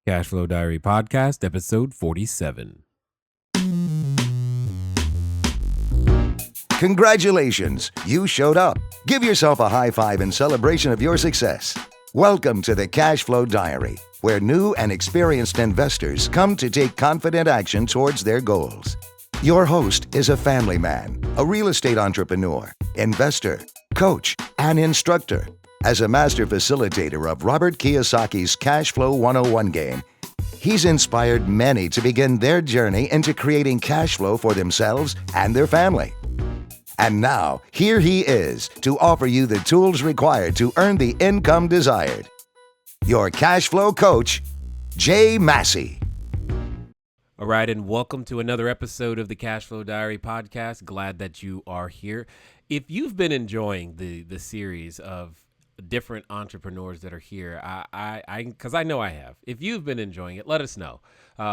Cashflow Diary Podcast, episode 47. Congratulations, you showed up. Give yourself a high five in celebration of your success. Welcome to the Cashflow Diary, where new and experienced investors come to take confident action towards their goals. Your host is a family man, a real estate entrepreneur, investor, coach, and instructor. As a master facilitator of Robert Kiyosaki's Cashflow 101 game, he's inspired many to begin their journey into creating cash flow for themselves and their family. And now, here he is to offer you the tools required to earn the income desired. Your cash flow coach, Jay Massey. All right, and welcome to another episode of the Cashflow Diary Podcast. Glad that you are here. If you've been enjoying the series of different entrepreneurs that are here, because I know I have. If you've been enjoying it, let us know.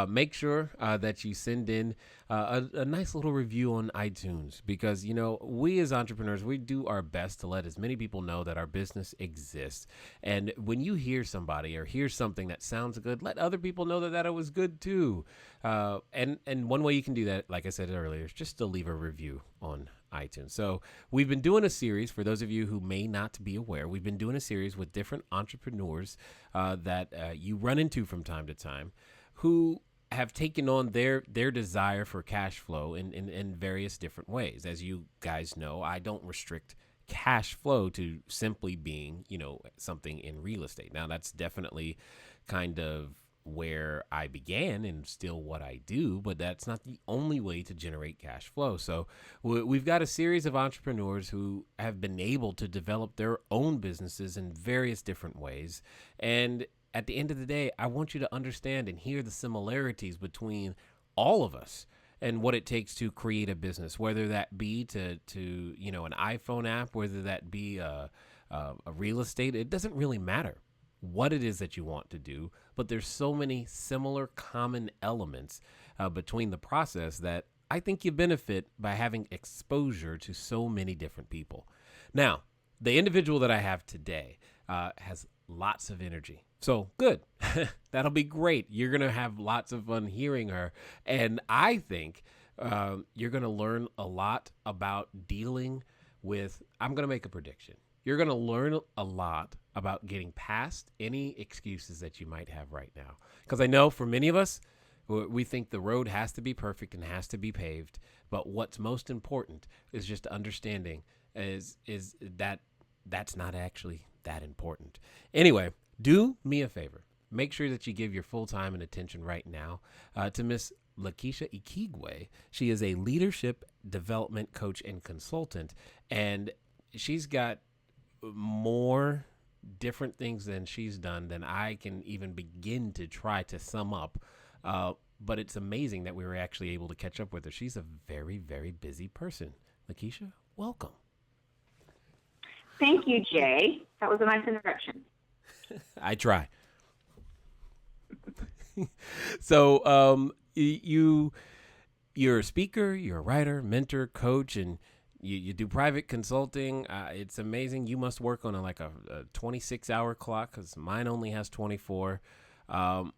Make sure that you send in a nice little review on iTunes, because, you know, we as entrepreneurs, we do our best to let as many people know that our business exists. And when you hear somebody or hear something that sounds good, let other people know that it was good too. And one way you can do that, like I said earlier, is just to leave a review on iTunes. So we've been doing a series, for those of you who may not be aware, we've been doing a series with different entrepreneurs that you run into from time to time, who have taken on their desire for cash flow in various different ways. As you guys know, I don't restrict cash flow to simply being, you know, something in real estate. Now, that's definitely kind of where I began and still what I do, but that's not the only way to generate cash flow. So we've got a series of entrepreneurs who have been able to develop their own businesses in various different ways. And at the end of the day, I want you to understand and hear the similarities between all of us and what it takes to create a business, whether that be to you know, an iPhone app, whether that be a real estate. It doesn't really matter what it is that you want to do, but there's so many similar common elements between the process that I think you benefit by having exposure to so many different people. Now, the individual that I have today has lots of energy. So good. That'll be great. You're going to have lots of fun hearing her. And I think you're going to learn a lot about dealing with, I'm going to make a prediction. You're going to learn a lot about getting past any excuses that you might have right now. Because I know for many of us, we think the road has to be perfect and has to be paved. But what's most important is just understanding is that that's not actually that important. Anyway, do me a favor. Make sure that you give your full time and attention right now to Miss Lakeshia Ekeigwe. She is a leadership development coach and consultant, and she's got more different things than she's done than I can even begin to try to sum up. But it's amazing that we were actually able to catch up with her. She's a very, very busy person. Lakeshia, welcome. Thank you, Jay. That was a nice introduction. I try. So you're a speaker, you're a writer, mentor, coach, and you do private consulting. It's amazing. You must work on a 26-hour clock, because mine only has 24. I'm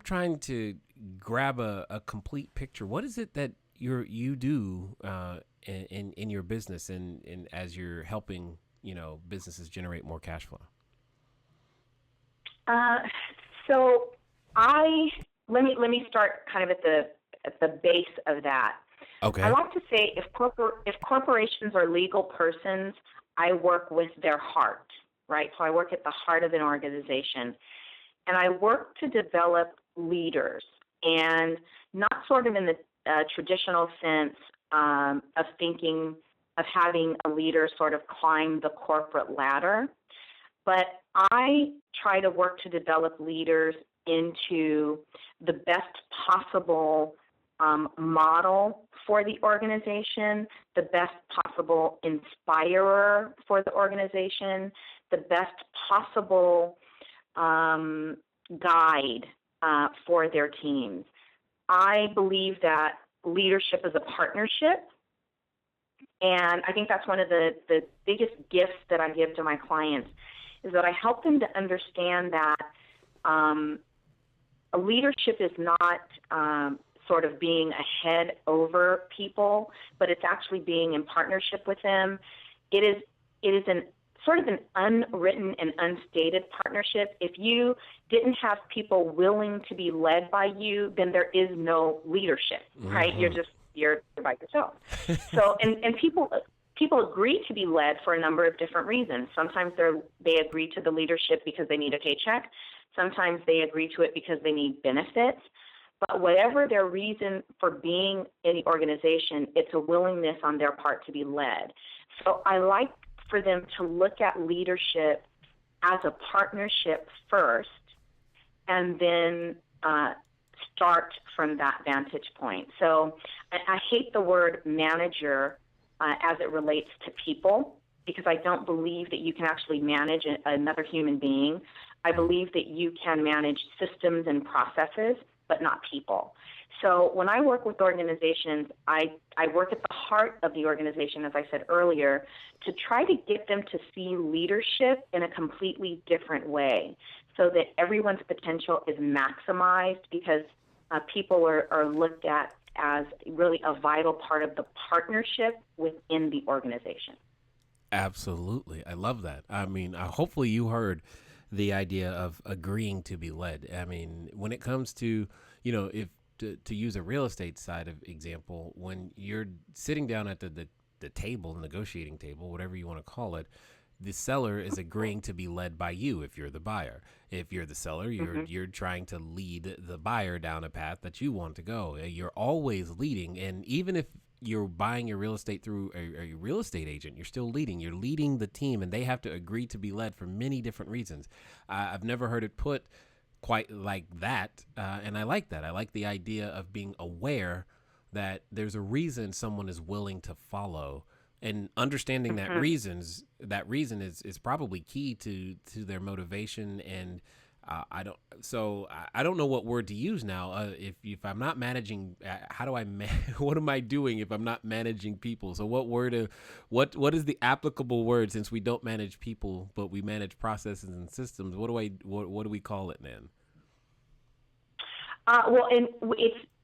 trying to grab a complete picture. What is it that you do in your business and as you're helping, you know, businesses generate more cash flow? So let me start kind of at the base of that. Okay. I like to say if corporations are legal persons, I work with their heart, right? So I work at the heart of an organization, and I work to develop leaders, and not sort of in the traditional sense of thinking of having a leader sort of climb the corporate ladder, but I try to work to develop leaders into the best possible model for the organization, the best possible inspirer for the organization, the best possible guide for their teams. I believe that leadership is a partnership, and I think that's one of the biggest gifts that I give to my clients, is that I help them to understand that leadership is not sort of being ahead over people, but it's actually being in partnership with them. It is an sort of an unwritten and unstated partnership. If you didn't have people willing to be led by you, then there is no leadership, right? You're by yourself. So, and people agree to be led for a number of different reasons. Sometimes they agree to the leadership because they need a paycheck. Sometimes they agree to it because they need benefits. But whatever their reason for being in the organization, it's a willingness on their part to be led. So I like for them to look at leadership as a partnership first, and then start from that vantage point. So I hate the word manager as it relates to people, because I don't believe that you can actually manage another human being. I believe that you can manage systems and processes, but not people. So when I work with organizations, I work at the heart of the organization, as I said earlier, to try to get them to see leadership in a completely different way so that everyone's potential is maximized, because people are looked at as really a vital part of the partnership within the organization. Absolutely. I love that. I mean, hopefully you heard the idea of agreeing to be led. I mean, when it comes to, if to use a real estate side of example, when you're sitting down at the table, negotiating table, whatever you want to call it, the seller is agreeing to be led by you if you're the buyer. If you're the seller, you're trying to lead the buyer down a path that you want to go. You're always leading. And even if you're buying your real estate through a real estate agent, you're still leading. You're leading the team, and they have to agree to be led for many different reasons. I've never heard it put quite like that, and I like that. I like the idea of being aware that there's a reason someone is willing to follow, and understanding that reason is probably key to their motivation. And I don't know what word to use now. If I'm not managing, how do I what am I doing if I'm not managing people? So what is the applicable word, since we don't manage people but we manage processes and systems? What do we call it then?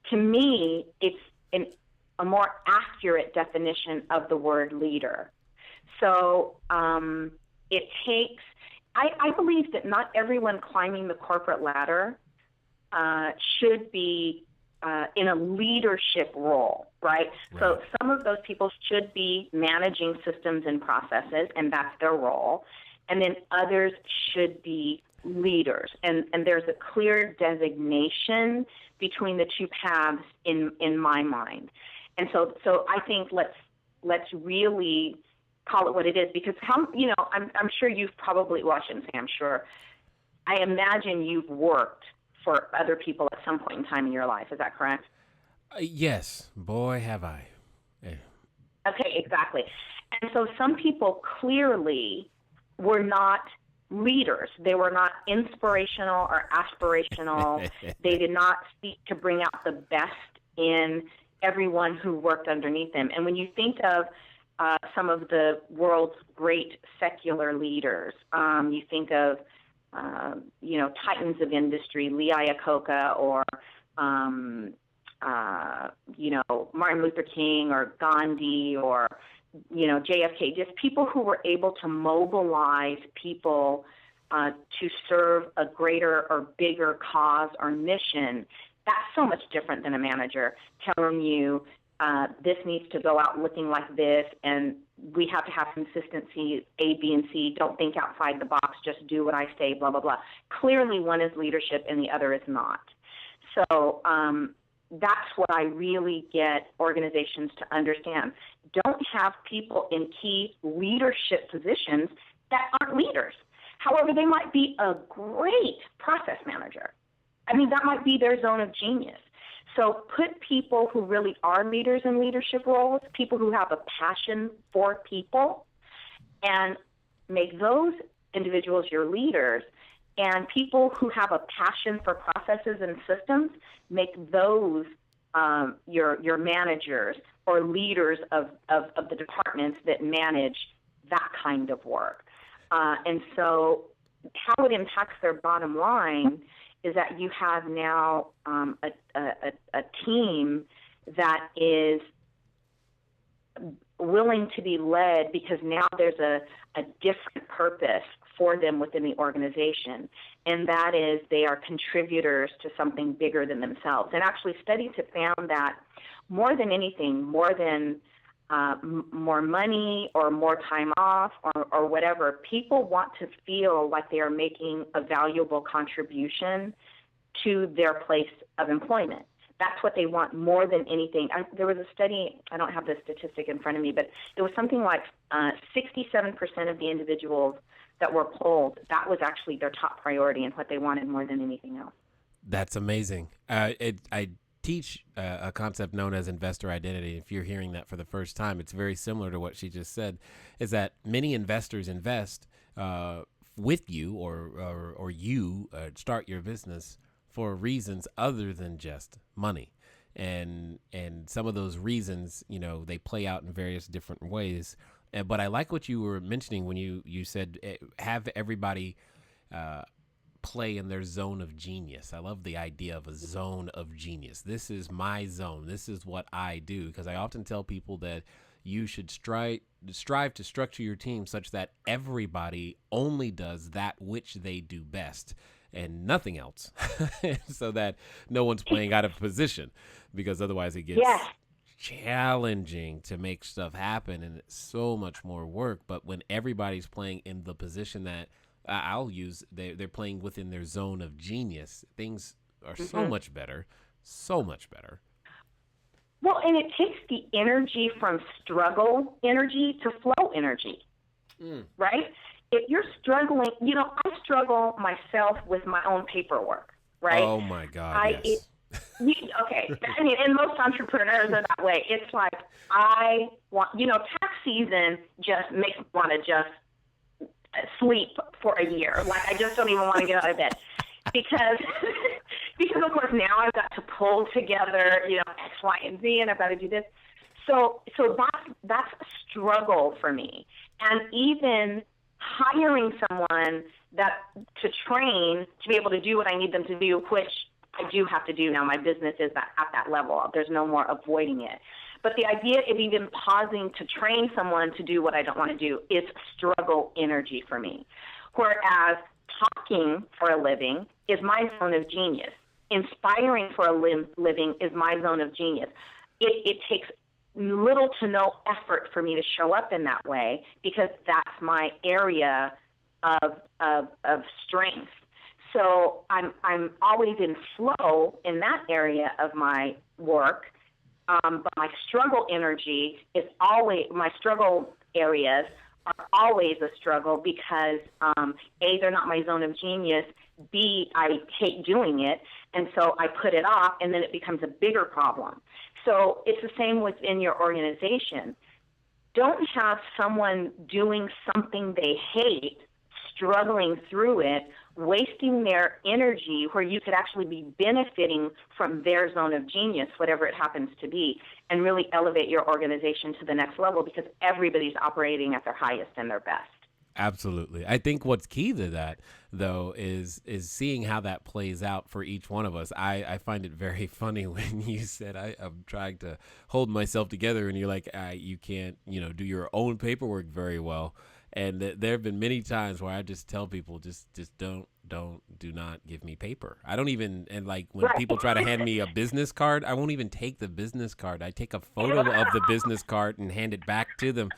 To me, it's a more accurate definition of the word leader. So it takes. I believe that not everyone climbing the corporate ladder should be in a leadership role, right? So some of those people should be managing systems and processes, and that's their role. And then others should be leaders. And there's a clear designation between the two paths in my mind. And so I think let's really call it what it is, because I'm sure you've probably, well, I shouldn't say I'm sure, I imagine you've worked for other people at some point in time in your life. Is that correct? Yes, boy, have I. Yeah. Okay, exactly. And so some people clearly were not leaders. They were not inspirational or aspirational. They did not seek to bring out the best in everyone who worked underneath them. And when you think of some of the world's great secular leaders, you think of, titans of industry, Lee Iacocca, or, Martin Luther King or Gandhi, or, JFK, just people who were able to mobilize people to serve a greater or bigger cause or mission. That's so much different than a manager telling you, this needs to go out looking like this, and we have to have consistency, A, B, and C. Don't think outside the box. Just do what I say, blah, blah, blah. Clearly, one is leadership and the other is not. So that's what I really get organizations to understand. Don't have people in key leadership positions that aren't leaders. However, they might be a great process manager. I mean, that might be their zone of genius. So put people who really are leaders in leadership roles, people who have a passion for people, and make those individuals your leaders. And people who have a passion for processes and systems, make those your managers or leaders of the departments that manage that kind of work. And so how it impacts their bottom line is that you have now a team that is willing to be led because now there's a different purpose for them within the organization, and that is they are contributors to something bigger than themselves. And actually studies have found that more than anything, more than more money or more time off or whatever, people want to feel like they are making a valuable contribution to their place of employment. That's what they want more than anything. There was a study, I don't have the statistic in front of me, but it was something like 67% of the individuals that were polled, that was actually their top priority and what they wanted more than anything else. That's amazing. I teach a concept known as investor identity. If you're hearing that for the first time, it's very similar to what she just said, is that many investors invest with you or you start your business for reasons other than just money. And some of those reasons, they play out in various different ways. But I like what you were mentioning when you said have everybody play in their zone of genius. I love the idea of a zone of genius. This is my zone. This is what I do. Because I often tell people that you should strive to structure your team such that everybody only does that which they do best and nothing else, so that no one's playing out of position, because otherwise it gets challenging to make stuff happen and it's so much more work. But when everybody's playing in the position that they're playing within their zone of genius, things are so much better, so much better. Well, and it takes the energy from struggle energy to flow energy, right? If you're struggling, I struggle myself with my own paperwork, right? Oh my God, yes. Okay, I mean, and most entrepreneurs are that way. It's like I want, tax season just makes me want to just sleep for a year. Like I just don't even want to get out of bed because of course now I've got to pull together, X, Y, and Z, and I've got to do this. So that's a struggle for me, and even hiring someone to train to be able to do what I need them to do, which I do have to do now. My business is at that level. There's no more avoiding it. But the idea of even pausing to train someone to do what I don't want to do is struggle energy for me. Whereas talking for a living is my zone of genius. Inspiring for a living is my zone of genius. It takes little to no effort for me to show up in that way because that's my area of strength. So I'm always in flow in that area of my work, but my struggle energy is always, my struggle areas are always a struggle because A, they're not my zone of genius, B, I hate doing it, and so I put it off, and then it becomes a bigger problem. So it's the same within your organization. Don't have someone doing something they hate, struggling through it, wasting their energy where you could actually be benefiting from their zone of genius, whatever it happens to be, and really elevate your organization to the next level because everybody's operating at their highest and their best. Absolutely. I think what's key to that, though, is seeing how that plays out for each one of us. I find it very funny when you said I'm trying to hold myself together, and you're like, you can't, do your own paperwork very well. And there have been many times where I just tell people, just do not give me paper. I don't even, and like when people try to hand me a business card, I won't even take the business card. I take a photo of the business card and hand it back to them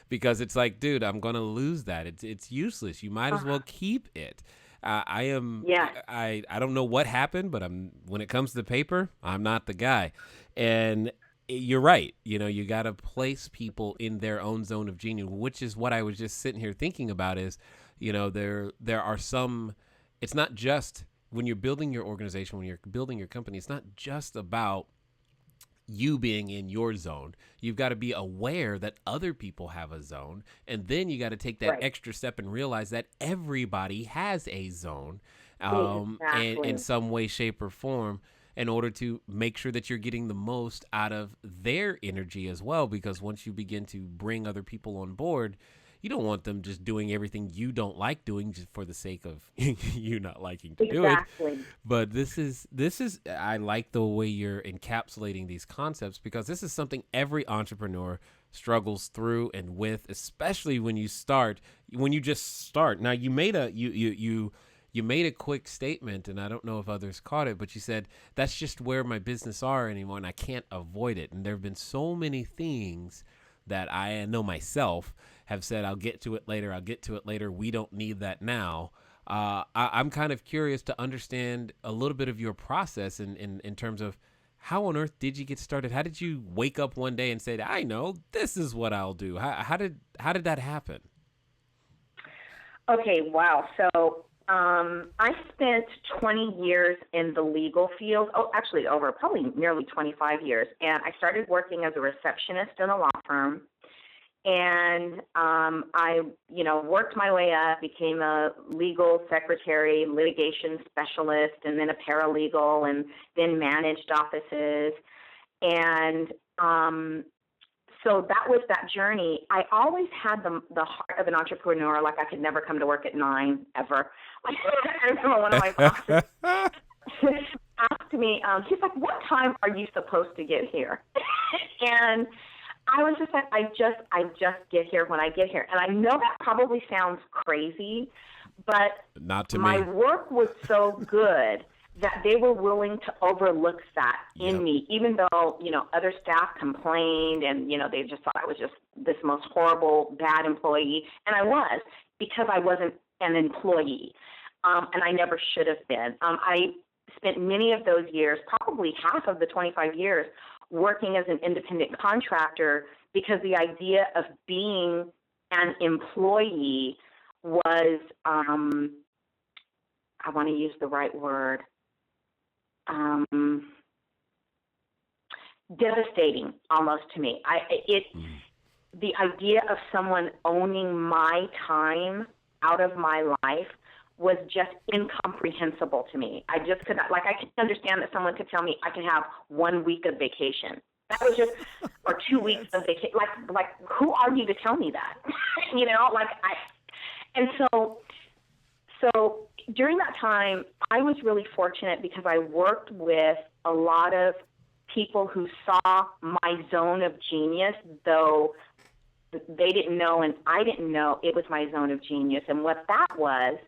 because it's like, dude, I'm going to lose that. It's useless. You might as well keep it. I don't know what happened, but when it comes to paper, I'm not the guy. And you're right. You got to place people in their own zone of genius, which is what I was just sitting here thinking about is, there are some, it's not just when you're building your organization, when you're building your company, it's not just about you being in your zone. You've got to be aware that other people have a zone. And then you got to take that extra step and realize that everybody has a zone and in some way, shape, or form, in order to make sure that you're getting the most out of their energy as well. Because once you begin to bring other people on board, you don't want them just doing everything you don't like doing just for the sake of you not liking to do it. Exactly. But this is I like the way you're encapsulating these concepts, because this is something every entrepreneur struggles through and with, especially when you just start. Now, you made a quick statement, and I don't know if others caught it, but you said that's just where my business are anymore, and I can't avoid it. And there have been so many things that I know myself have said, I'll get to it later. We don't need that now. I'm kind of curious to understand a little bit of your process in terms of how on earth did you get started? How did you wake up one day and say, I know this is what I'll do? How did that happen? Okay, wow. So I spent 20 years in the legal field. Oh, actually over probably nearly 25 years. And I started working as a receptionist in a law firm. And I, worked my way up, became a legal secretary, litigation specialist, and then a paralegal, and then managed offices. And so that was that journey. I always had the heart of an entrepreneur. Like, I could never come to work at 9 ever. Like, I remember one of my bosses asked me, he's like, "What time are you supposed to get here?" And I was just like, I just get here when I get here. And I know that probably sounds crazy, but not to my me. work was so good that they were willing to overlook that in me, even though, other staff complained and, they just thought I was just this most horrible, bad employee. And I was, because I wasn't an employee. And I never should have been. I spent many of those years, probably half of the 25 years, working as an independent contractor, because the idea of being an employee was, I want to use the right word, devastating almost to me. The idea of someone owning my time out of my life was just incomprehensible to me. I just could not, I can understand that someone could tell me I can have 1 week of vacation. That was just, or 2 weeks of vacation. Like, who are you to tell me that? And so during that time, I was really fortunate because I worked with a lot of people who saw my zone of genius, though they didn't know and I didn't know it was my zone of genius. And what that was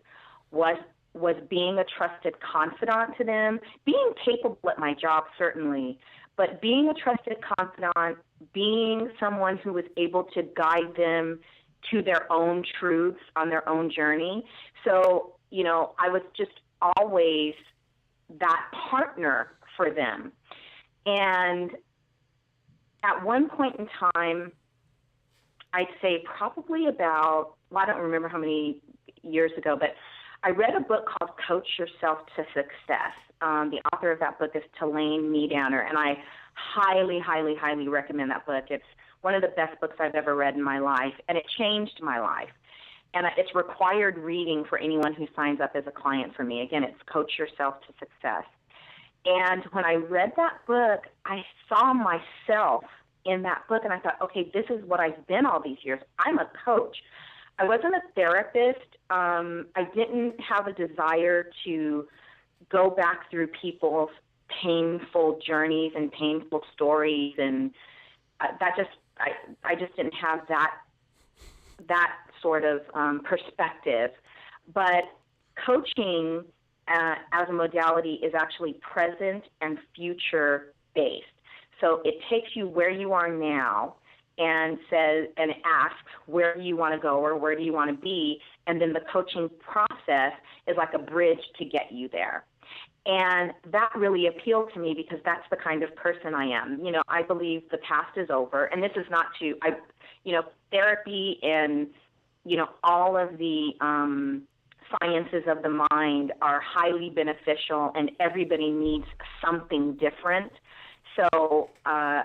being a trusted confidant to them, being capable at my job, certainly, but being a trusted confidant, being someone who was able to guide them to their own truths on their own journey. So, I was just always that partner for them. And at one point in time, I'd say probably about, I don't remember how many years ago, but I read a book called Coach Yourself to Success. The author of that book is Tulane Meadowner, and I highly, highly, highly recommend that book. It's one of the best books I've ever read in my life, and it changed my life. And it's required reading for anyone who signs up as a client for me. Again, it's Coach Yourself to Success. And when I read that book, I saw myself in that book, and I thought, okay, this is what I've been all these years. I'm a coach. I wasn't a therapist. I didn't have a desire to go back through people's painful journeys and painful stories, and I just didn't have that sort of perspective. But coaching as a modality is actually present and future based. So it takes you where you are now and says and asks where do you want to go or where do you want to be, and then the coaching process is like a bridge to get you there. And that really appealed to me because that's the kind of person I am. I believe the past is over, and this is not therapy and all of the sciences of the mind are highly beneficial, and everybody needs something different. So I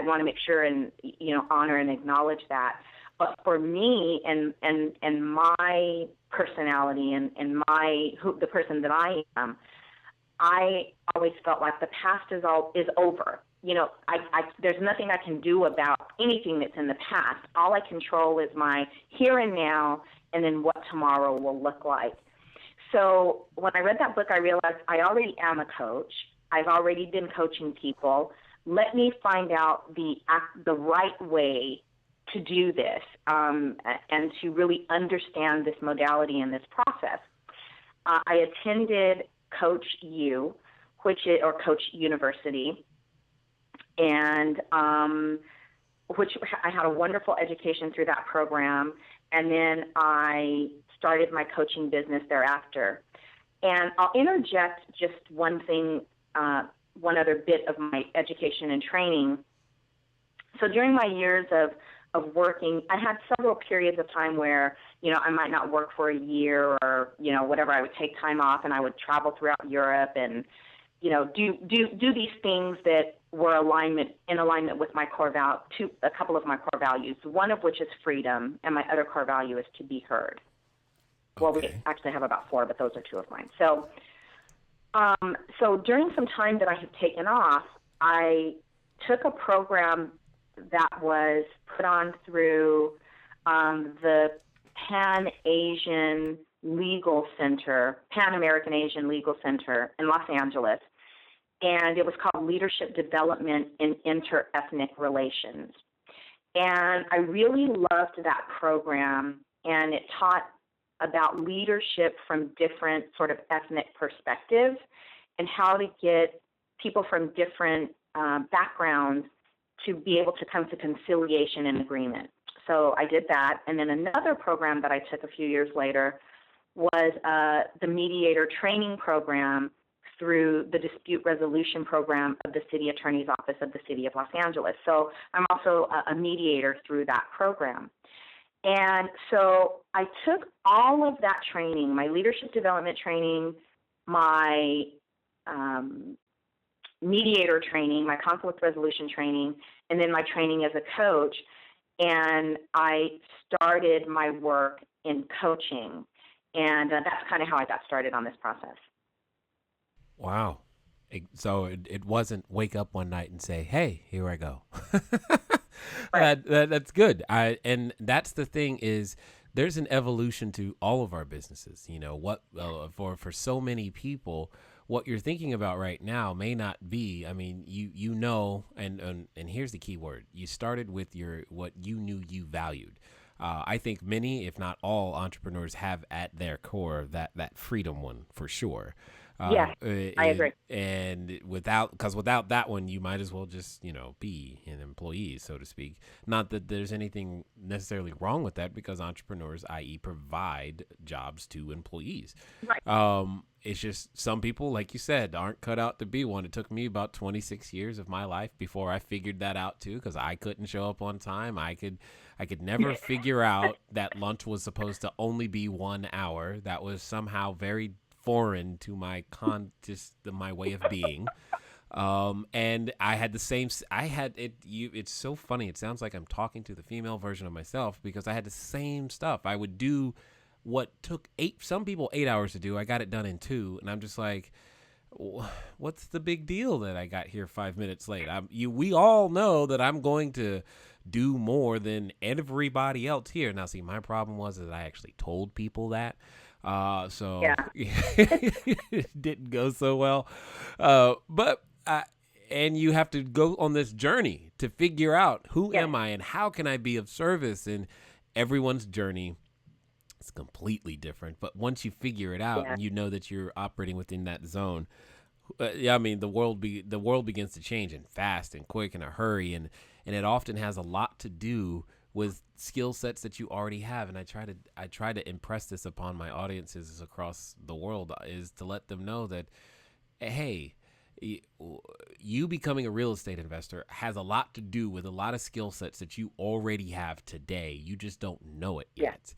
want to make sure and honor and acknowledge that. But for me and my personality and the person that I am, I always felt like the past is over. there's nothing I can do about anything that's in the past. All I control is my here and now, and then what tomorrow will look like. So when I read that book, I realized I already am a coach. I've already been coaching people. Let me find out the right way to do this, and to really understand this modality and this process. I attended Coach U, or Coach University, and which I had a wonderful education through that program. And then I started my coaching business thereafter. And I'll interject just one thing, one other bit of my education and training. So during my years of working, I had several periods of time where, I might not work for a year or, whatever. I would take time off and I would travel throughout Europe and, do these things that were in alignment with my a couple of my core values, one of which is freedom, and my other core value is to be heard. Okay. Well, we actually have about 4, but those are 2 of mine. So, so during some time that I had taken off, I took a program that was put on through the Pan-American Asian Legal Center in Los Angeles, and it was called Leadership Development in Inter-Ethnic Relations. And I really loved that program, and it taught about leadership from different sort of ethnic perspectives and how to get people from different backgrounds to be able to come to conciliation and agreement. So I did that. And then another program that I took a few years later was the mediator training program through the dispute resolution program of the City Attorney's Office of the City of Los Angeles. So I'm also a mediator through that program. And so I took all of that training, my leadership development training, my mediator training, my conflict resolution training, and then my training as a coach, and I started my work in coaching. And that's kind of how I got started on this process. Wow. So it wasn't wake up one night and say, hey, here I go. Right. That's good. And that's the thing is there's an evolution to all of our businesses. For so many people, what you're thinking about right now may not be, and here's the key word. You started with what you knew you valued. I think many, if not all, entrepreneurs have at their core that freedom one for sure. Yeah, I agree. And without that one, you might as well just, be an employee, so to speak. Not that there's anything necessarily wrong with that, because entrepreneurs, i.e. provide jobs to employees. Right. It's just some people, like you said, aren't cut out to be one. It took me about 26 years of my life before I figured that out too, because I couldn't show up on time. I could never figure out that lunch was supposed to only be 1 hour. That was somehow very foreign to my my way of being. And I had the same, it's so funny. It sounds like I'm talking to the female version of myself, because I had the same stuff. I would do what took some people 8 hours to do. I got it done in 2. And I'm just like, what's the big deal that I got here 5 minutes late? We all know that I'm going to do more than everybody else here. Now, see, my problem was that I actually told people that. So yeah. It didn't go so well. And you have to go on this journey to figure out who am I and how can I be of service, and everyone's journey is completely different. But once you figure it out and you know that you're operating within that zone, the world begins to change, and fast and quick, in a hurry. And it often has a lot to do with skill sets that you already have. And I try to impress this upon my audiences across the world, is to let them know that, hey, you becoming a real estate investor has a lot to do with a lot of skill sets that you already have today. You just don't know it yet.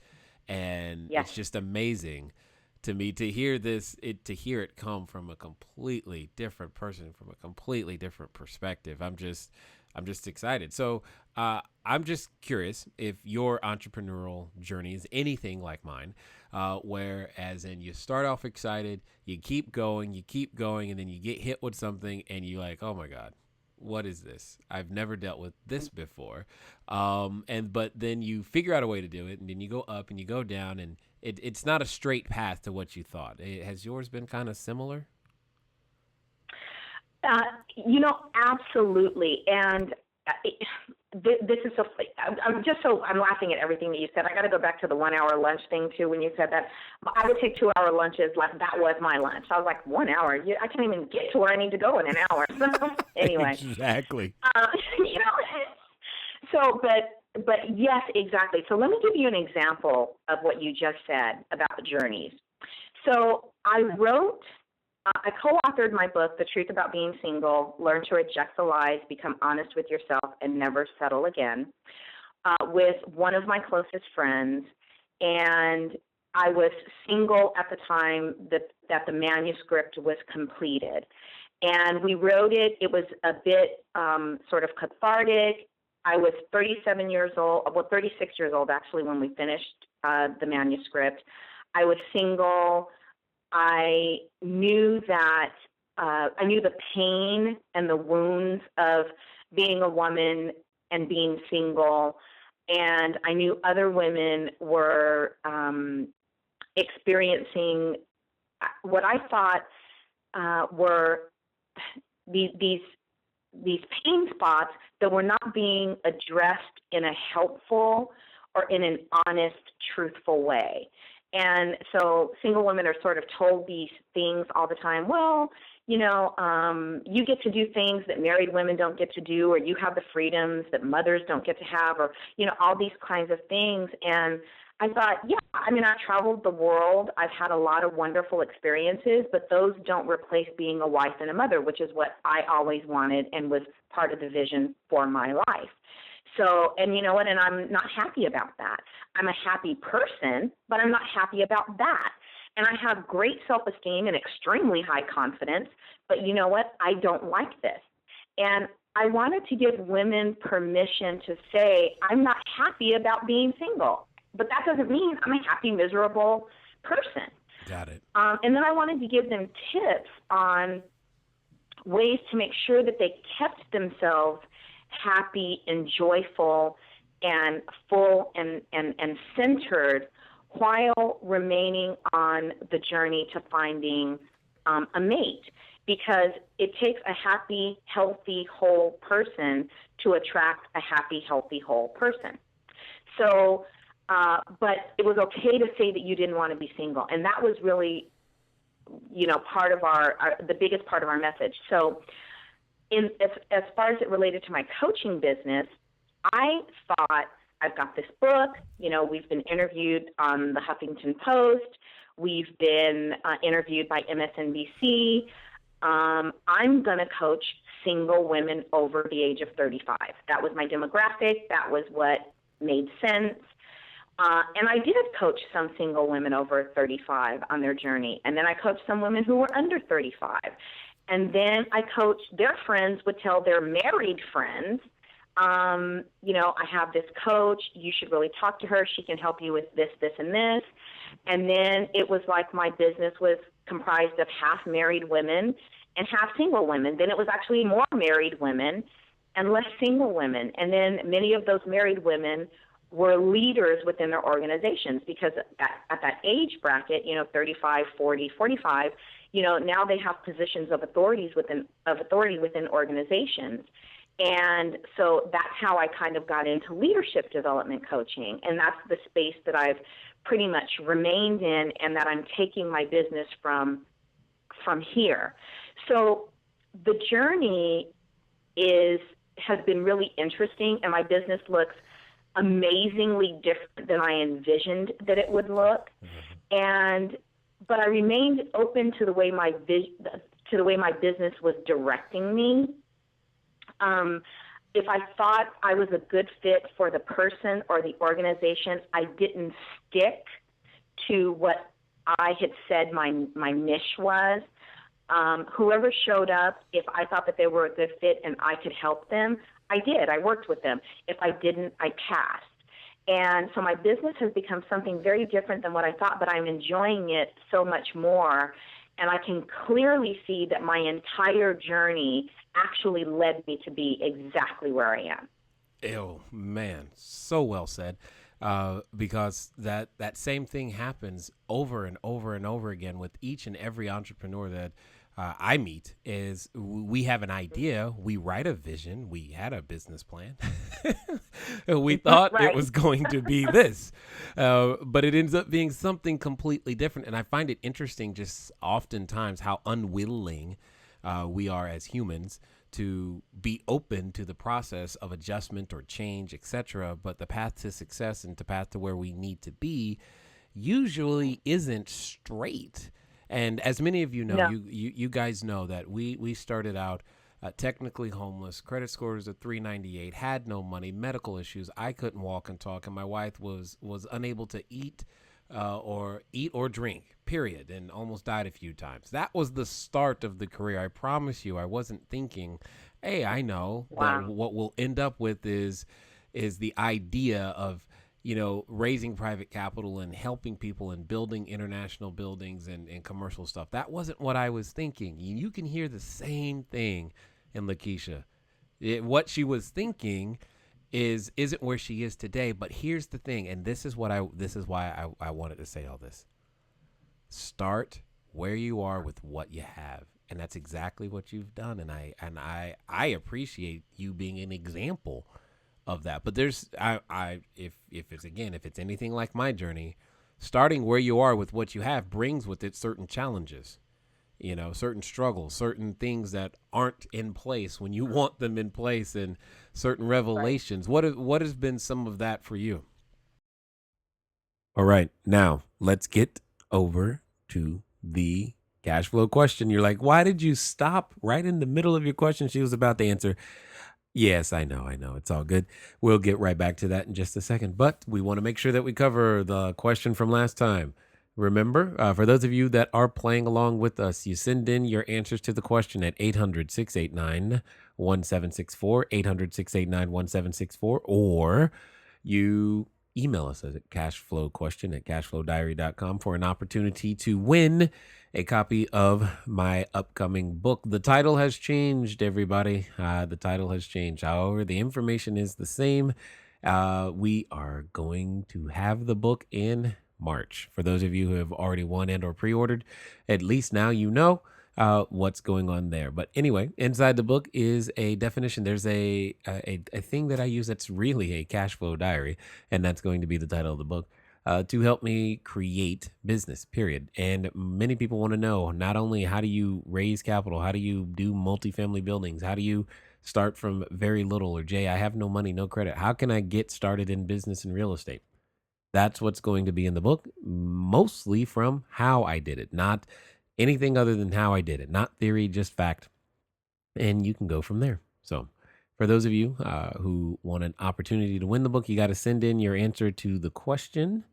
And it's just amazing to me to hear it come from a completely different person, from a completely different perspective. I'm just excited. So I'm just curious if your entrepreneurial journey is anything like mine, where as in you start off excited, you keep going, and then you get hit with something and you're like, oh my God, what is this? I've never dealt with this before. But then you figure out a way to do it, and then you go up and you go down, and it's not a straight path to what you thought. Has yours been kind of similar? Absolutely. And this is so, I'm laughing at everything that you said. I got to go back to the 1 hour lunch thing too. When you said that, I would take 2 hour lunches. Like that was my lunch. I was like, 1 hour. I can't even get to where I need to go in an hour. So anyway, Exactly. But yes, exactly. So let me give you an example of what you just said about the journeys. So I co-authored my book, The Truth About Being Single, Learn to Reject the Lies, Become Honest with Yourself, and Never Settle Again, with one of my closest friends. And I was single at the time that the manuscript was completed. And we wrote it. It was a bit sort of cathartic. I was 36 years old, actually, when we finished the manuscript. I was single. I knew the pain and the wounds of being a woman and being single, and I knew other women were experiencing what I thought were these pain spots that were not being addressed in a helpful or in an honest, truthful way. And so single women are sort of told these things all the time. Well, you get to do things that married women don't get to do, or you have the freedoms that mothers don't get to have, or, all these kinds of things. And I thought, I've traveled the world. I've had a lot of wonderful experiences, but those don't replace being a wife and a mother, which is what I always wanted and was part of the vision for my life. So, and you know what, and I'm not happy about that. I'm a happy person, but I'm not happy about that. And I have great self-esteem and extremely high confidence, but you know what, I don't like this. And I wanted to give women permission to say, I'm not happy about being single, but that doesn't mean I'm a happy, miserable person. Got it. And then I wanted to give them tips on ways to make sure that they kept themselves happy and joyful and full and centered while remaining on the journey to finding a mate, because it takes a happy, healthy, whole person to attract a happy, healthy, whole person. So, but it was okay to say that you didn't want to be single, and that was really, part of the biggest part of our message. So, as far as it related to my coaching business, I thought, I've got this book, we've been interviewed on the Huffington Post, we've been interviewed by MSNBC. I'm going to coach single women over the age of 35. That was my demographic. That was what made sense. And I did coach some single women over 35 on their journey. And then I coached some women who were under 35. And then I coached their friends would tell their married friends, I have this coach. You should really talk to her. She can help you with this, this, and this. And then it was like my business was comprised of half married women and half single women. Then it was actually more married women and less single women. And then many of those married women were leaders within their organizations, because at that age bracket, 35, 40, 45, now they have positions of authority within organizations. And so that's how I kind of got into leadership development coaching. And that's the space that I've pretty much remained in, and that I'm taking my business from here. So the journey has been really interesting, and my business looks amazingly different than I envisioned that it would look. But I remained open to the way my business was directing me. If I thought I was a good fit for the person or the organization, I didn't stick to what I had said my niche was. Whoever showed up, if I thought that they were a good fit and I could help them, I did. I worked with them. If I didn't, I passed. And so my business has become something very different than what I thought, but I'm enjoying it so much more. And I can clearly see that my entire journey actually led me to be exactly where I am. Oh man, so well said. Because that same thing happens over and over and over again with each and every entrepreneur that I meet. Is we have an idea, we write a vision, we had a business plan, and we thought it Right. was going to be this, but it ends up being something completely different. And I find it interesting, just oftentimes how unwilling we are as humans to be open to the process of adjustment or change, etc. But the path to success and the path to where we need to be usually isn't straight. And as many of you know, No. you guys know that we started out technically homeless, credit scores of 398, had no money, medical issues. I couldn't walk and talk, and my wife was unable to eat or drink, period, and almost died a few times. That was the start of the career. I promise you, I wasn't thinking, hey, I know that Wow. what we'll end up with is the idea of, raising private capital and helping people and building international buildings and commercial stuff. That wasn't what I was thinking. You can hear the same thing in Lakeshia. What she was thinking isn't where she is today. But here's the thing, and this is why I wanted to say all this. Start where you are with what you have, and that's exactly what you've done. And I appreciate you being an example of that. But there's if it's anything like my journey, starting where you are with what you have brings with it certain challenges, certain struggles, certain things that aren't in place when you want them in place, and certain Right. revelations. What has been some of that for you? All right, now let's get over to the cash flow question. You're like, why did you stop right in the middle of your question? She was about to answer. Yes, I know. It's all good. We'll get right back to that in just a second. But we want to make sure that we cover the question from last time. Remember, for those of you that are playing along with us, you send in your answers to the question at 800 689 1764, 800 689 1764, or you email us at cashflowquestion@cashflowdiary.com for an opportunity to win a copy of my upcoming book. The title has changed, everybody. The title has changed. However, the information is the same. We are going to have the book in March. For those of you who have already won and or pre-ordered, at least now you know what's going on there. But anyway, inside the book is a definition. There's a thing that I use that's really a cash flow diary, and that's going to be the title of the book. To help me create business, period. And many people want to know not only how do you raise capital, how do you do multifamily buildings, how do you start from very little, or Jay, I have no money, no credit. How can I get started in business and real estate? That's what's going to be in the book, mostly from how I did it, not anything other than how I did it, not theory, just fact. And you can go from there. So, for those of you who want an opportunity to win the book, you got to send in your answer to the question.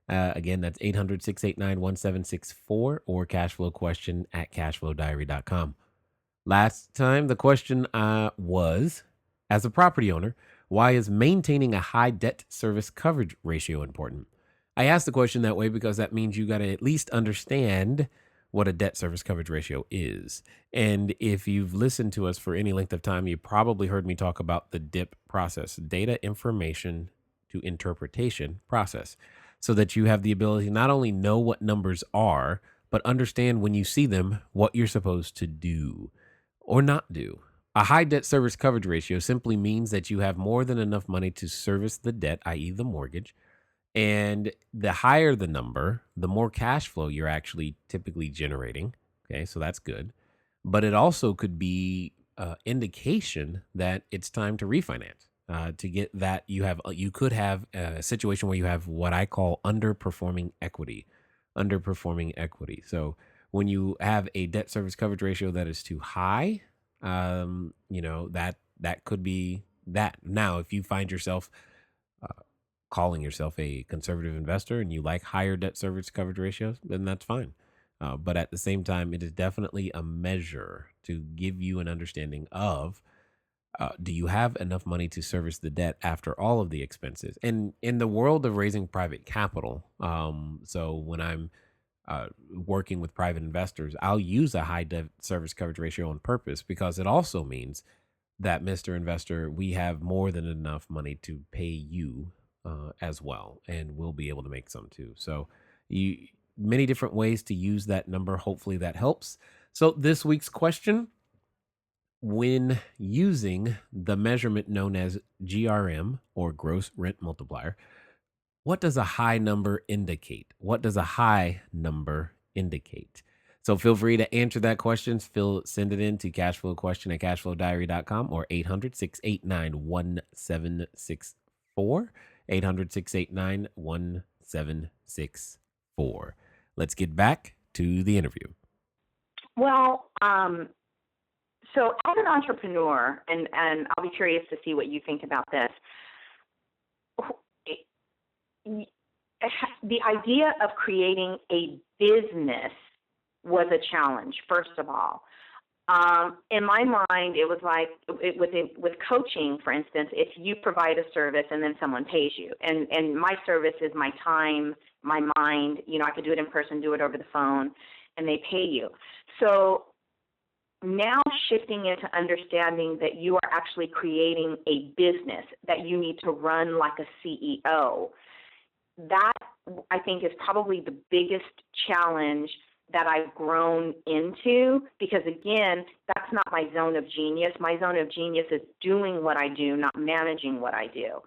Again, that's 800 689 1764 or cashflowquestion@cashflowdiary.com. Last time, the question was, as a property owner, why is maintaining a high debt service coverage ratio important? I asked the question that way because that means you got to at least understand what a debt service coverage ratio is. And if you've listened to us for any length of time, you probably heard me talk about the DIP process, data information to interpretation process, so that you have the ability to not only know what numbers are, but understand when you see them what you're supposed to do or not do. A high debt service coverage ratio simply means that you have more than enough money to service the debt, i.e., the mortgage. And the higher the number, the more cash flow you're actually typically generating. Okay, so that's good. But it also could be indication that it's time to refinance. To get that, you could have a situation where you have what I call underperforming equity. Underperforming equity. So when you have a debt service coverage ratio that is too high, that could be that. Now, if you find yourself calling yourself a conservative investor and you like higher debt service coverage ratios, then that's fine. But at the same time, it is definitely a measure to give you an understanding of, do you have enough money to service the debt after all of the expenses? And in the world of raising private capital, so when I'm working with private investors, I'll use a high debt service coverage ratio on purpose because it also means that, Mr. Investor, we have more than enough money to pay you as well, and we'll be able to make some too. So, many different ways to use that number. Hopefully that helps. So, this week's question: when using the measurement known as GRM, or gross rent multiplier, what does a high number indicate? What does a high number indicate? So feel free to answer that question. Send it in to cashflowquestion at cashflowdiary.com or 800-689-1764. 800-689-1764. Let's get back to the interview. Well, so as an entrepreneur, and I'll be curious to see what you think about this, the idea of creating a business was a challenge, first of all. In my mind, it was like with coaching, for instance, if you provide a service and then someone pays you. And my service is my time, my mind. I could do it in person, do it over the phone, and they pay you. So now shifting into understanding that you are actually creating a business that you need to run like a CEO, that I think is probably the biggest challenge that I've grown into, because again, that's not my zone of genius. My zone of genius is doing what I do, not managing what I do.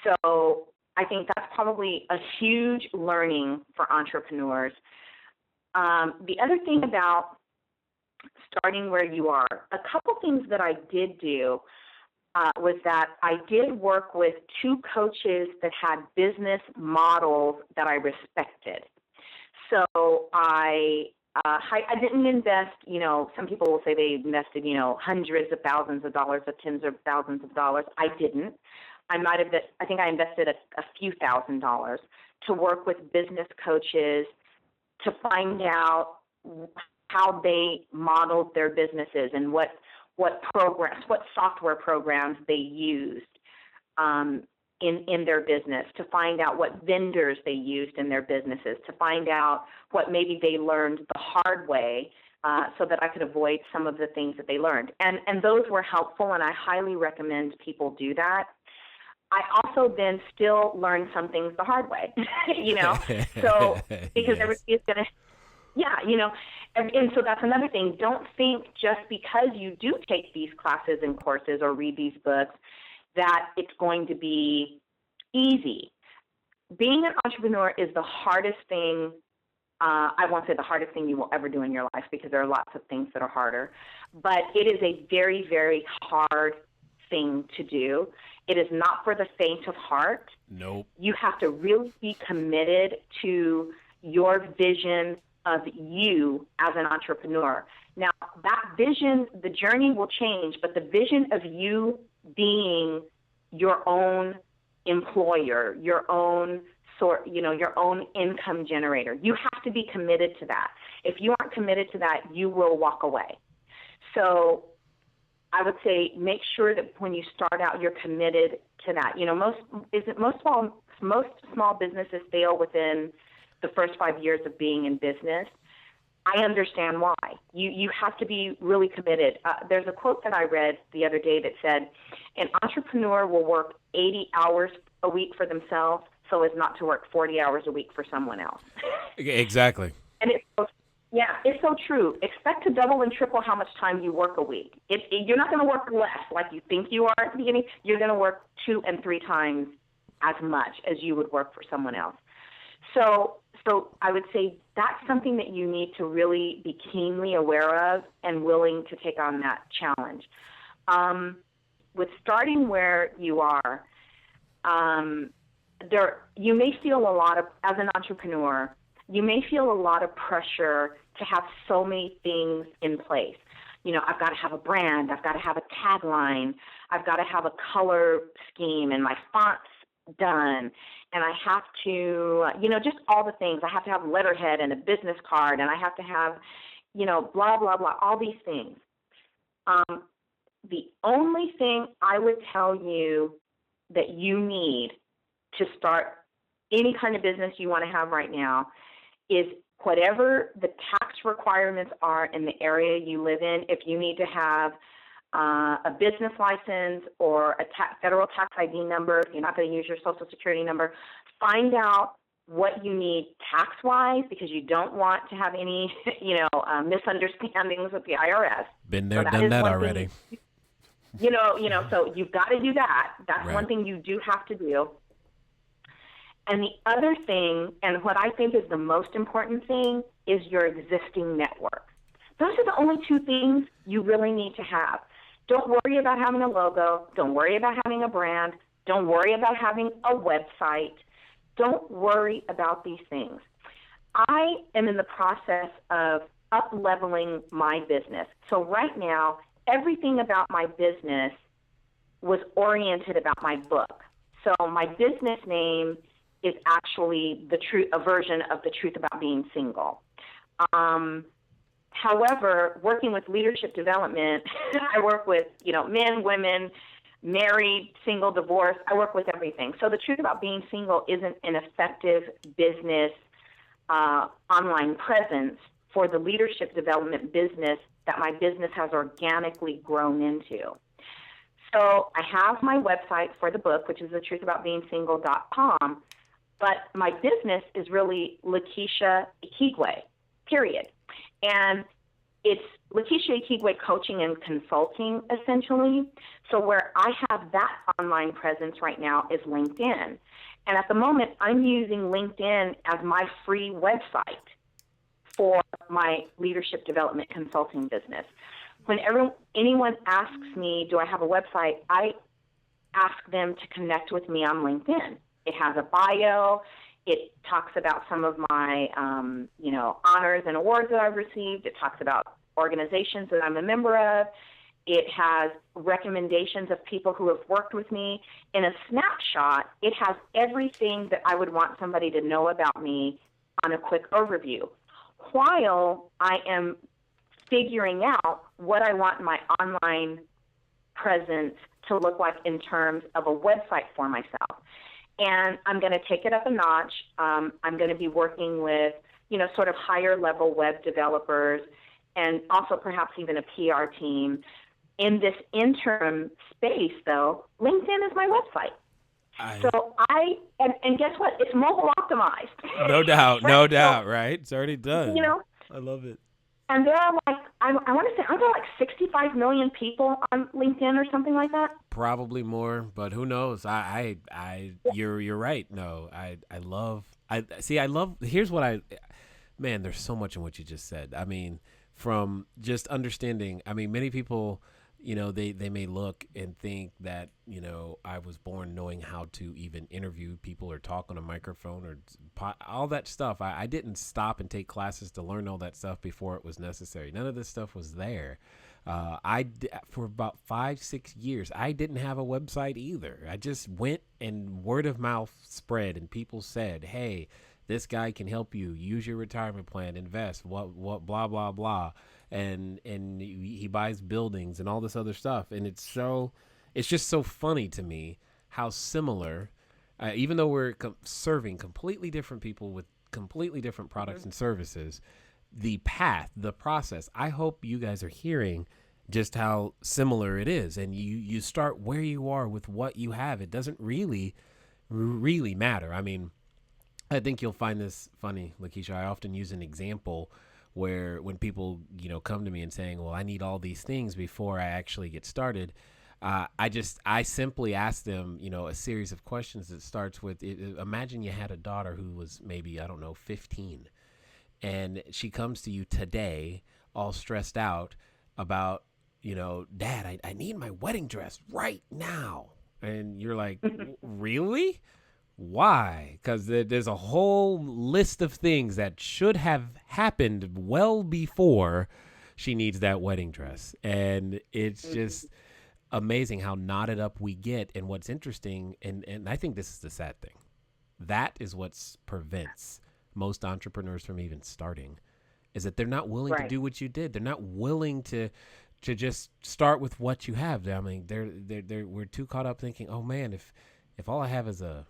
So I think that's probably a huge learning for entrepreneurs. The other thing about starting where you are, a couple things that I did do was that I did work with two coaches that had business models that I respected. So I didn't invest, some people will say they invested, hundreds of thousands of dollars or tens of thousands of dollars. I didn't. I think I invested a few $1,000s to work with business coaches to find out how they modeled their businesses and what software programs they used in their business, to find out what vendors they used in their businesses, to find out what maybe they learned the hard way, so that I could avoid some of the things that they learned. And those were helpful, and I highly recommend people do that. I also then still learn some things the hard way, so because everybody's going to, and so that's another thing. Don't think just because you do take these classes and courses or read these books that it's going to be easy. Being an entrepreneur is the hardest thing. I won't say the hardest thing you will ever do in your life, because there are lots of things that are harder, but it is a very, very hard thing to do. It is not for the faint of heart. Nope. You have to really be committed to your vision of you as an entrepreneur. Now, that vision, the journey will change, but the vision of you being your own employer, your own your own income generator, you have to be committed to that. If you aren't committed to that, you will walk away. So I would say make sure that when you start out, you're committed to that. Most small businesses fail within the first 5 years of being in business. I understand why. You have to be really committed. There's a quote that I read the other day that said, an entrepreneur will work 80 hours a week for themselves so as not to work 40 hours a week for someone else. Exactly. And it's so true. Expect to double and triple how much time you work a week. You're not going to work less like you think you are at the beginning. You're going to work 2 and 3 times as much as you would work for someone else. So I would say that's something that you need to really be keenly aware of and willing to take on that challenge. With starting where you are, you may feel as an entrepreneur, you may feel a lot of pressure to have so many things in place. I've got to have a brand, I've got to have a tagline, I've got to have a color scheme and my fonts done, and I have to, just all the things. I have to have letterhead and a business card, and I have to have, blah, blah, blah, all these things. The only thing I would tell you that you need to start any kind of business you want to have right now is whatever the tax requirements are in the area you live in, if you need to have a business license or a federal tax ID number, if you're not going to use your Social Security number, find out what you need tax-wise, because you don't want to have any, misunderstandings with the IRS. Been there, done that already. So you've got to do that. That's Right. one thing you do have to do. And the other thing, and what I think is the most important thing, is your existing network. Those are the only two things you really need to have. Don't worry about having a logo. Don't worry about having a brand. Don't worry about having a website. Don't worry about these things. I am in the process of up-leveling my business. So right now, everything about my business was oriented about my book. So my business name is actually a version of The Truth About Being Single. However, working with leadership development, I work with, men, women, married, single, divorced. I work with everything. So The Truth About Being Single isn't an effective business online presence for the leadership development business that my business has organically grown into. So I have my website for the book, which is thetruthaboutbeingsingle.com, but my business is really Lakeshia Ekeigwe, period. And it's Lakeshia Ekeigwe Coaching and Consulting, essentially. So where I have that online presence right now is LinkedIn. And at the moment, I'm using LinkedIn as my free website for my leadership development consulting business. Whenever anyone asks me, do I have a website, I ask them to connect with me on LinkedIn. It has a bio. It talks about some of my, honors and awards that I've received. It talks about organizations that I'm a member of. It has recommendations of people who have worked with me. In a snapshot, it has everything that I would want somebody to know about me on a quick overview, while I am figuring out what I want my online presence to look like in terms of a website for myself. And I'm going to take it up a notch. I'm going to be working with, sort of higher level web developers and also perhaps even a PR team. In this interim space, though, LinkedIn is my website. And guess what? It's mobile optimized. No doubt, right? no doubt, right? It's already done. I love it. And there are I want to say, aren't there 65 million people on LinkedIn or something like that? Probably more, but who knows? You're right. No, man, there's so much in what you just said. I mean, from just understanding, many people, they may look and think that, I was born knowing how to even interview people or talk on a microphone or all that stuff. I didn't stop and take classes to learn all that stuff before it was necessary. None of this stuff was there. For about 5-6 years, I didn't have a website either. I just went and word of mouth spread and people said, hey, this guy can help you use your retirement plan, invest, what, blah, blah, blah. And he buys buildings and all this other stuff. And it's just so funny to me how similar, even though we're serving completely different people with completely different products and services, the path, the process, I hope you guys are hearing just how similar it is. And you start where you are with what you have. It doesn't really matter. I think you'll find this funny, Lakeshia. I often use an example where when people, come to me and saying, well, I need all these things before I actually get started. I simply ask them, a series of questions that starts with, imagine you had a daughter who was maybe, 15, and she comes to you today all stressed out about, Dad, I need my wedding dress right now. And you're like, really? Why? Because there's a whole list of things that should have happened well before she needs that wedding dress. And it's just amazing how knotted up we get. And what's interesting, and I think this is the sad thing, that is what prevents most entrepreneurs from even starting, is that they're not willing to do what you did. They're not willing to just start with what you have. We're too caught up thinking, oh man, if all I have is a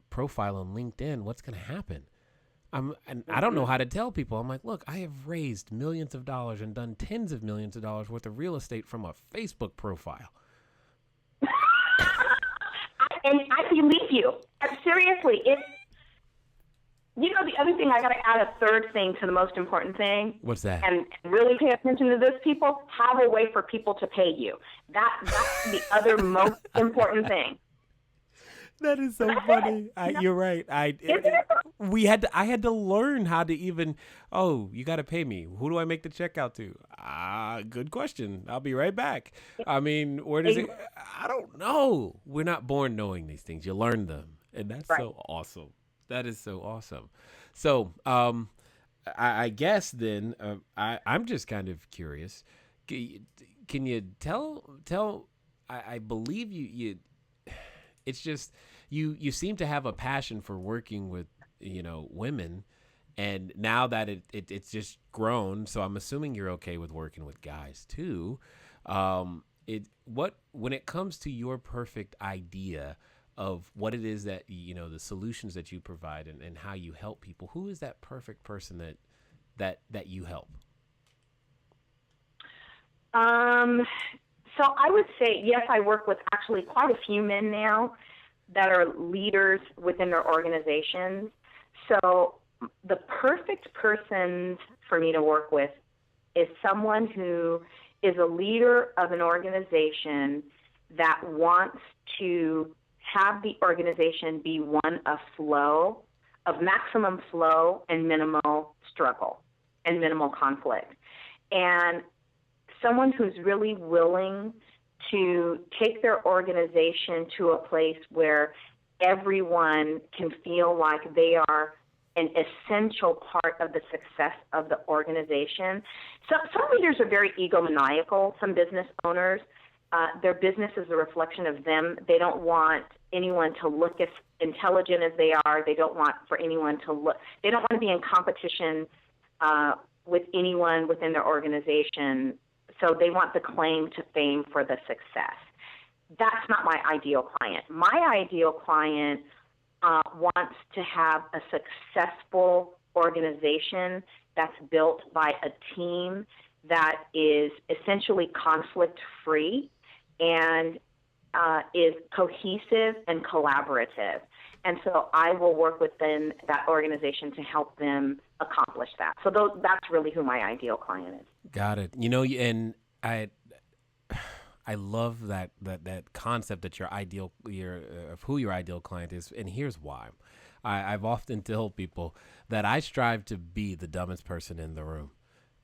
profile on LinkedIn, what's going to happen? And I don't know how to tell people. I'm like, look, I have raised millions of dollars and done tens of millions of dollars worth of real estate from a Facebook profile. And I believe you. Seriously, the other thing, I got to add a third thing to the most important thing. What's that? And really pay attention to this, people. Have a way for people to pay you. That's the other most important thing. That is so funny. You're right. I had to learn how to even. Oh, you got to pay me. Who do I make the check out to? Good question. I'll be right back. I mean, where does it? I don't know. We're not born knowing these things. You learn them, and that's right. so awesome. That is so awesome. So, I guess then I'm just kind of curious. Can you tell? I believe you. It's just you seem to have a passion for working with women, and now that it's just grown, so I'm assuming you're okay with working with guys too. When it comes to your perfect idea of what it is that the solutions that you provide and how you help people, who is that perfect person that you help? So I would say, yes, I work with actually quite a few men now that are leaders within their organizations. So the perfect person for me to work with is someone who is a leader of an organization that wants to have the organization be one of flow, of maximum flow and minimal struggle and minimal conflict. And someone who's really willing to take their organization to a place where everyone can feel like they are an essential part of the success of the organization. Some leaders are very egomaniacal. Some business owners, their business is a reflection of them. They don't want anyone to look as intelligent as they are. They don't want for anyone to look. They don't want to be in competition with anyone within their organization. So they want the claim to fame for the success. That's not my ideal client. My ideal client wants to have a successful organization that's built by a team that is essentially conflict-free and is cohesive and collaborative. And so I will work within that organization to help them accomplish that. So that's really who my ideal client is. Got it. And I love that concept that of who your ideal client is, and here's why. I've often told people that I strive to be the dumbest person in the room.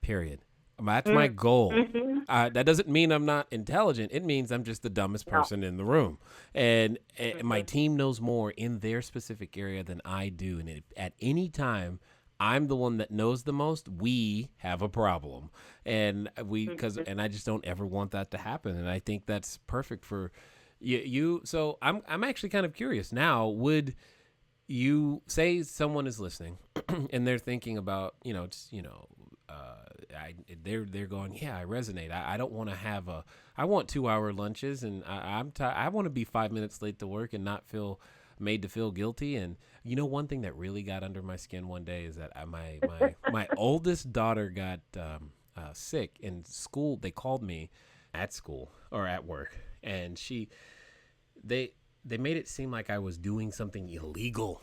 Period. That's my goal. Mm-hmm. That doesn't mean I'm not intelligent. It means I'm just the dumbest person in the room. And my team knows more in their specific area than I do. And at any time I'm the one that knows the most, we have a problem. And and I just don't ever want that to happen. And I think that's perfect for you. So I'm actually kind of curious now. Would you say someone is listening and they're thinking about, they're going, yeah, I resonate. I don't want to I want 2-hour lunches, and I want to be 5 minutes late to work and not feel made to feel guilty. And one thing that really got under my skin one day is that my oldest daughter got sick in school. They called me at school or at work, and they made it seem like I was doing something illegal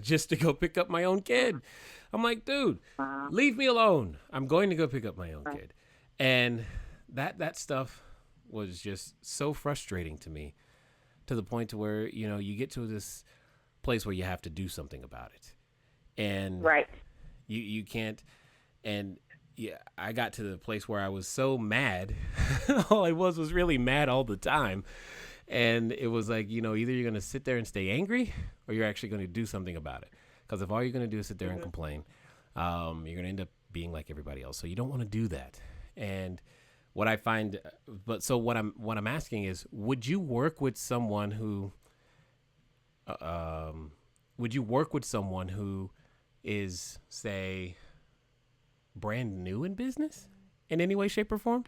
just to go pick up my own kid. I'm like, dude, leave me alone. I'm going to go pick up my own kid. And that stuff was just so frustrating to me, to the point to where, you get to this place where you have to do something about it. And you can't. And yeah, I got to the place where I was so mad. All I was really mad all the time. And it was like, either you're going to sit there and stay angry, or you're actually going to do something about it. Because if all you're going to do is sit there and complain, you're going to end up being like everybody else. So you don't want to do that. And what I find, what I'm asking is, would you work with someone who is, say, brand new in business in any way, shape, or form?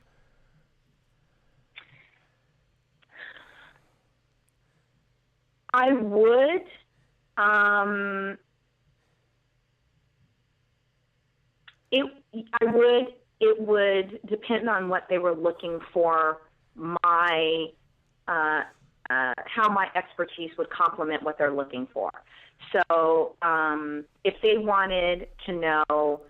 I would. It I would it would depend on what they were looking for. My how my expertise would complement what they're looking for. So if they wanted to know,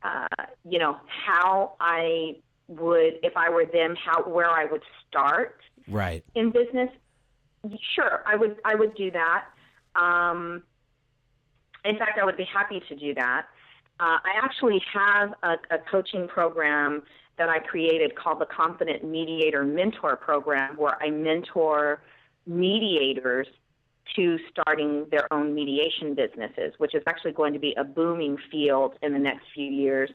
how I would, if I were them, where I would start Right. in business, sure, I would do that. In fact, I would be happy to do that. I actually have a coaching program that I created called the Confident Mediator Mentor Program, where I mentor mediators to starting their own mediation businesses, which is actually going to be a booming field in the next few years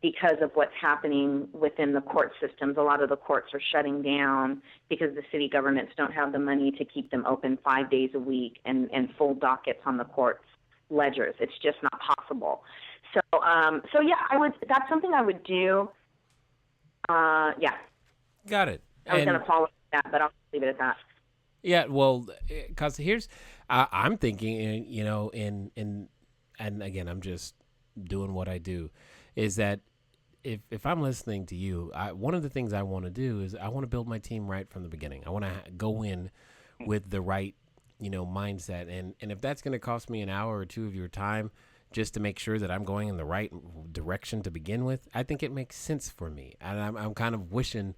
because of what's happening within the court systems. A lot of the courts are shutting down because the city governments don't have the money to keep them open 5 days a week and full dockets on the court's ledgers. It's just not possible. So yeah, that's something I would do. Yeah. Got it. I was going to follow that, but I'll leave it at that. Yeah, well, because here's, I'm thinking, and again, I'm just doing what I do, is that if I'm listening to you, one of the things I want to do is I want to build my team right from the beginning. I want to go in with the right, mindset, and if that's going to cost me an hour or two of your time just to make sure that I'm going in the right direction to begin with, I think it makes sense for me, and I'm kind of wishing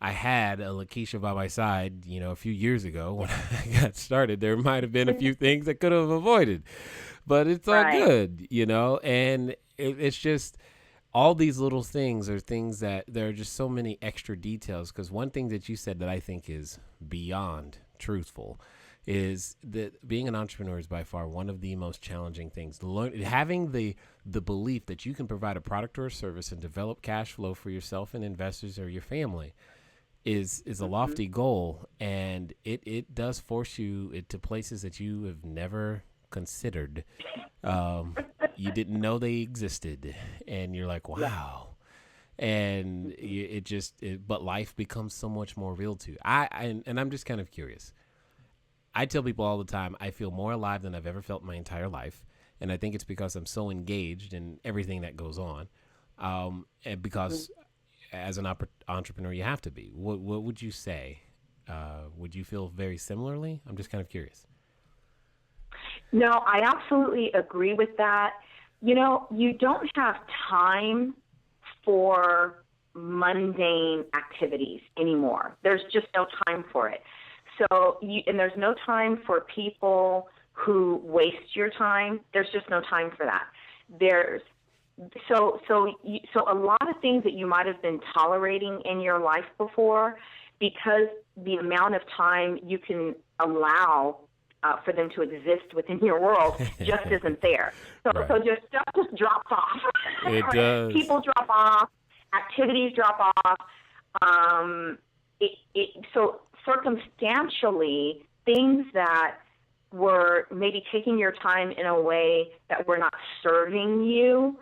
I had a Lakeshia by my side, a few years ago when I got started. There might have been a few things I could have avoided, but it's all good, and it's just all these little things are things that there are just so many extra details. Because one thing that you said that I think is beyond truthful is that being an entrepreneur is by far one of the most challenging things. Having the belief that you can provide a product or a service and develop cash flow for yourself and investors or your family is a lofty goal, and it does force you into places that you have never considered. You didn't know they existed, and you're like, wow. And but life becomes so much more real to you. And I'm just kind of curious. I tell people all the time, I feel more alive than I've ever felt in my entire life. And I think it's because I'm so engaged in everything that goes on. And because as an entrepreneur, you have to be. What would you say? Would you feel very similarly? I'm just kind of curious. No, I absolutely agree with that. You don't have time for mundane activities anymore. There's just no time for it. And there's no time for people who waste your time. There's just no time for that. So a lot of things that you might have been tolerating in your life before, because the amount of time you can allow for them to exist within your world just isn't there. So just stuff just drops off. It does. People drop off. Activities drop off. So circumstantially, things that were maybe taking your time in a way that were not serving you,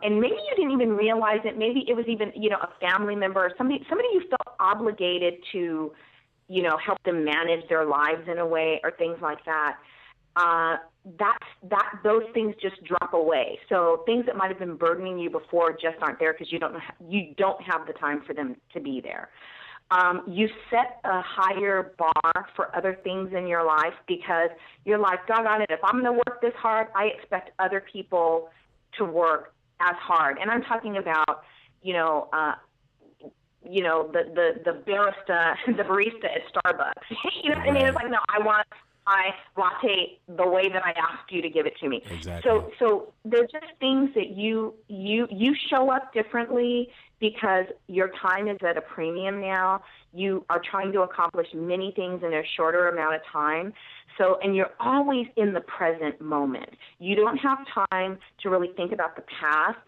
and maybe you didn't even realize it. Maybe it was even, a family member or somebody you felt obligated to, help them manage their lives in a way, or things like that. Those things just drop away. So things that might have been burdening you before just aren't there because you don't have the time for them to be there. You set a higher bar for other things in your life because you're like, doggone it, if I'm going to work this hard, I expect other people to work as hard. And I'm talking about, the barista at Starbucks. You know what I mean? It's like, no, I want my latte the way that I asked you to give it to me. Exactly. So they're just things that you show up differently because your time is at a premium now. You are trying to accomplish many things in a shorter amount of time. So, and you're always in the present moment. You don't have time to really think about the past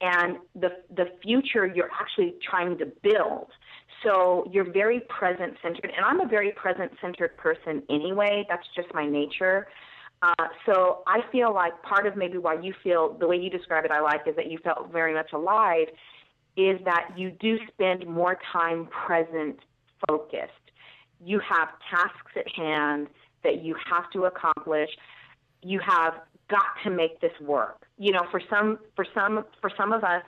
and the future you're actually trying to build. So you're very present-centered, and I'm a very present-centered person anyway. That's just my nature. So I feel like part of maybe why you feel the way you describe it I like is that you felt very much alive is that you do spend more time present-focused. You have tasks at hand that you have to accomplish. you have got to make this work. For some of us,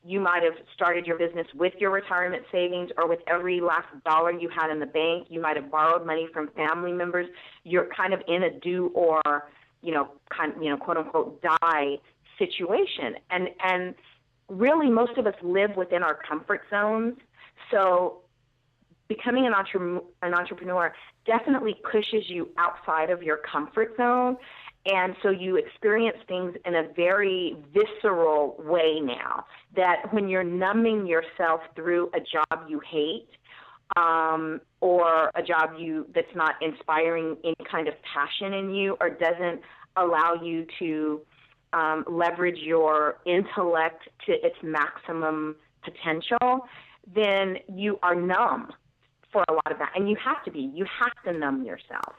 you might have started your business with your retirement savings or with every last dollar you had in the bank. You might have borrowed money from family members. You're kind of in a do or, quote unquote, die situation. And really most of us live within our comfort zones. So becoming an entrepreneur definitely pushes you outside of your comfort zone. And so you experience things in a very visceral way now, that when you're numbing yourself through a job you hate, or a job that's not inspiring any kind of passion in you, or doesn't allow you to leverage your intellect to its maximum potential, then you are numb for a lot of that. And you have to numb yourself.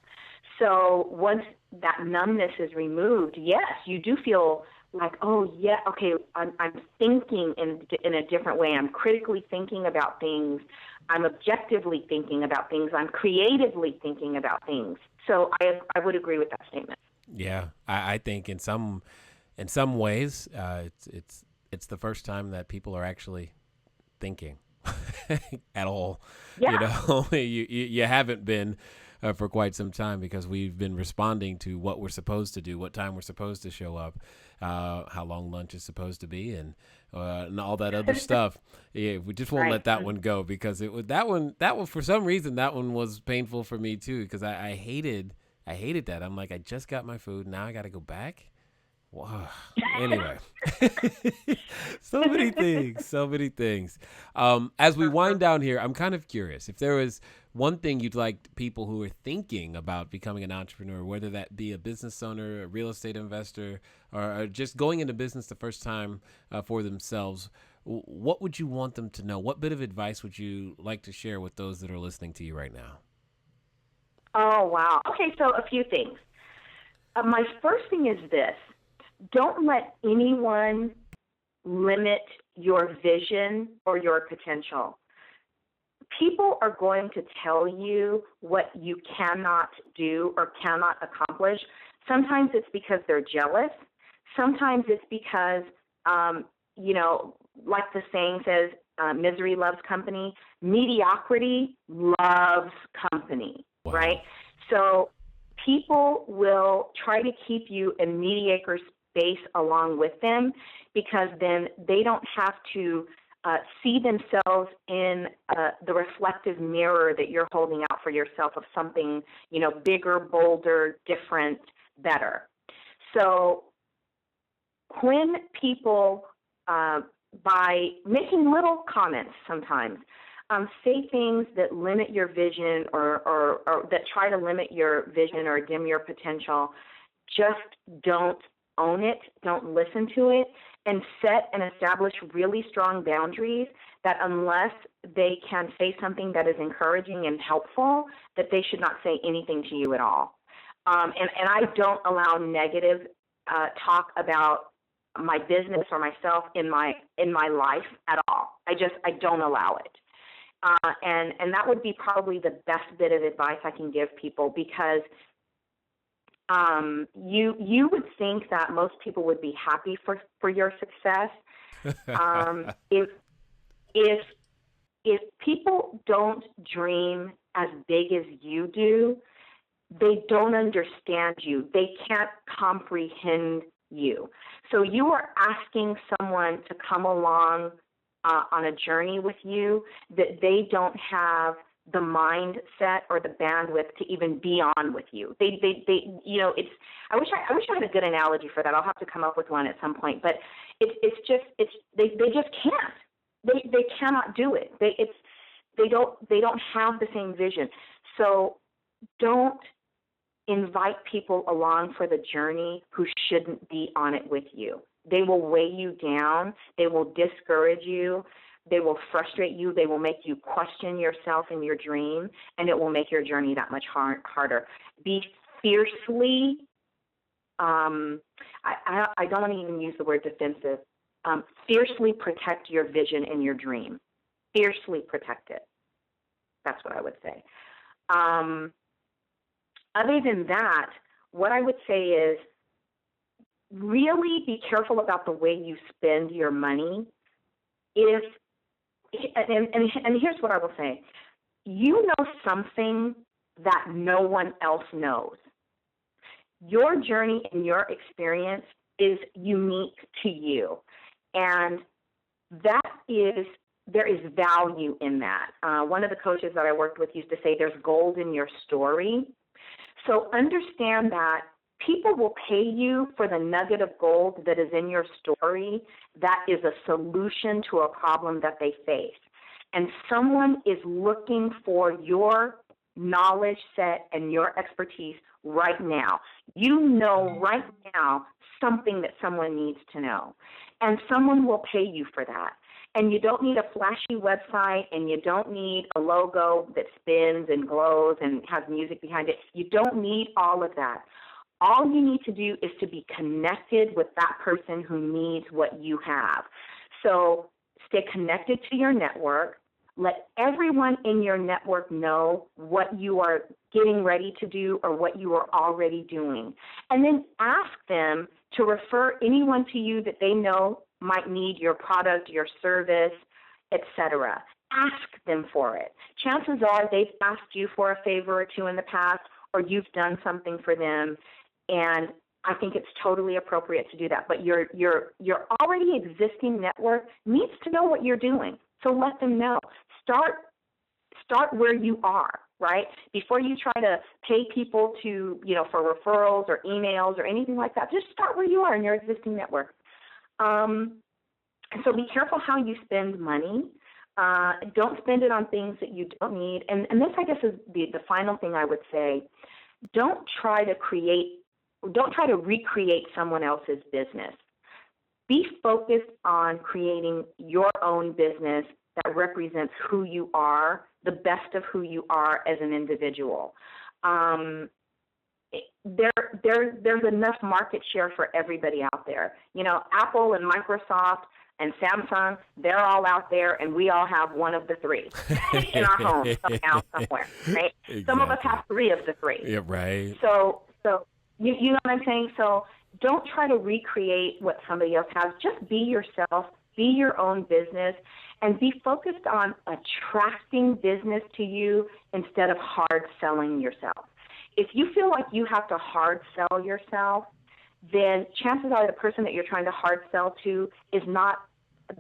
So once that numbness is removed, yes, you do feel like, oh, yeah, okay, I'm thinking in a different way. I'm critically thinking about things. I'm objectively thinking about things. I'm creatively thinking about things. So I would agree with that statement. Yeah, I think in some ways, it's the first time that people are actually thinking at all. Yeah. You haven't been for quite some time, because we've been responding to what we're supposed to do, what time we're supposed to show up, how long lunch is supposed to be, and all that other stuff. Yeah, we just won't let that one go, because that one for some reason that one was painful for me too, because I hated that. I'm like, I just got my food, now I got to go back. Wow. Anyway, so many things. As we wind down here, I'm kind of curious if there was one thing you'd like people who are thinking about becoming an entrepreneur, whether that be a business owner, a real estate investor, or just going into business the first time for themselves. What would you want them to know? What bit of advice would you like to share with those that are listening to you right now? Oh, wow. Okay, so a few things. My first thing is this. Don't let anyone limit your vision or your potential. People are going to tell you what you cannot do or cannot accomplish. Sometimes it's because they're jealous. Sometimes it's because, like the saying says, misery loves company. Mediocrity loves company, wow. Right? So people will try to keep you in mediocre space along with them, because then they don't have to see themselves in the reflective mirror that you're holding out for yourself of something, bigger, bolder, different, better. So when people, by making little comments sometimes, say things that limit your vision or that try to limit your vision or dim your potential, just don't own it, don't listen to it, and set and establish really strong boundaries that unless they can say something that is encouraging and helpful, that they should not say anything to you at all. And I don't allow negative talk about my business or myself in my life at all. I don't allow it. And that would be probably the best bit of advice I can give people, because you would think that most people would be happy for your success. If people don't dream as big as you do, they don't understand you. They can't comprehend you. So you are asking someone to come along on a journey with you that they don't have the mindset or the bandwidth to even be on with you. They it's. I wish I had a good analogy for that. I'll have to come up with one at some point. But they just can't. They cannot do it. They don't have the same vision. So don't invite people along for the journey who shouldn't be on it with you. They will weigh you down. They will discourage you. They will frustrate you. They will make you question yourself and your dream, and it will make your journey that much harder. Be fiercely, I don't want to even use the word defensive, fiercely protect your vision and your dream. Fiercely protect it. That's what I would say. Other than that, what I would say is really be careful about the way you spend your money. And here's what I will say. You know something that no one else knows. Your journey and your experience is unique to you. And there is value in that. One of the coaches that I worked with used to say there's gold in your story. So understand that people will pay you for the nugget of gold that is in your story that is a solution to a problem that they face. And someone is looking for your knowledge set and your expertise right now. You know right now something that someone needs to know. And someone will pay you for that. And you don't need a flashy website, and you don't need a logo that spins and glows and has music behind it. You don't need all of that. All you need to do is to be connected with that person who needs what you have. So stay connected to your network. Let everyone in your network know what you are getting ready to do or what you are already doing. And then ask them to refer anyone to you that they know might need your product, your service, etc. Ask them for it. Chances are they've asked you for a favor or two in the past, or you've done something for them, and I think it's totally appropriate to do that. But your already existing network needs to know what you're doing, so let them know. Start where you are, right? Before you try to pay people to, for referrals or emails or anything like that, just start where you are in your existing network. So be careful how you spend money. Don't spend it on things that you don't need. And this, I guess, is the final thing I would say. Don't try to recreate someone else's business. Be focused on creating your own business that represents who you are, the best of who you are as an individual. There's enough market share for everybody out there. Apple and Microsoft and Samsung, they're all out there, and we all have one of the three in our home somehow, somewhere, right? Exactly. Some of us have three of the three. Yeah, right. So you know what I'm saying? So don't try to recreate what somebody else has. Just be yourself, be your own business, and be focused on attracting business to you instead of hard selling yourself. If you feel like you have to hard sell yourself, then chances are the person that you're trying to hard sell to is not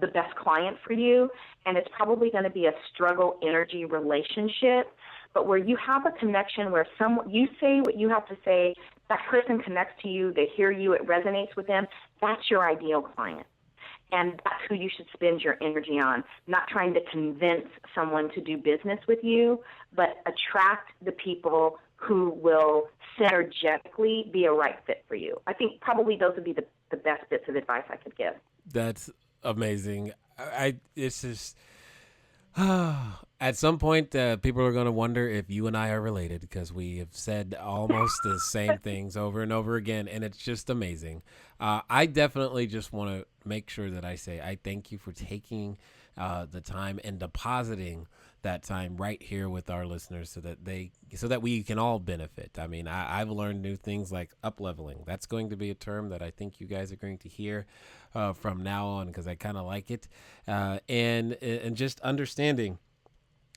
the best client for you, and it's probably going to be a struggle energy relationship. But where you have a connection where you say what you have to say, that person connects to you, they hear you, it resonates with them, that's your ideal client. And that's who you should spend your energy on, not trying to convince someone to do business with you, but attract the people who will synergetically be a right fit for you. I think probably those would be the best bits of advice I could give. That's amazing. It's just, at some point, people are going to wonder if you and I are related, because we have said almost the same things over and over again, and it's just amazing. I definitely just want to make sure that I say I thank you for taking the time and depositing that time right here with our listeners so that we can all benefit. I mean, I've learned new things like up-leveling. That's going to be a term that I think you guys are going to hear from now on, because I kind of like it. And just understanding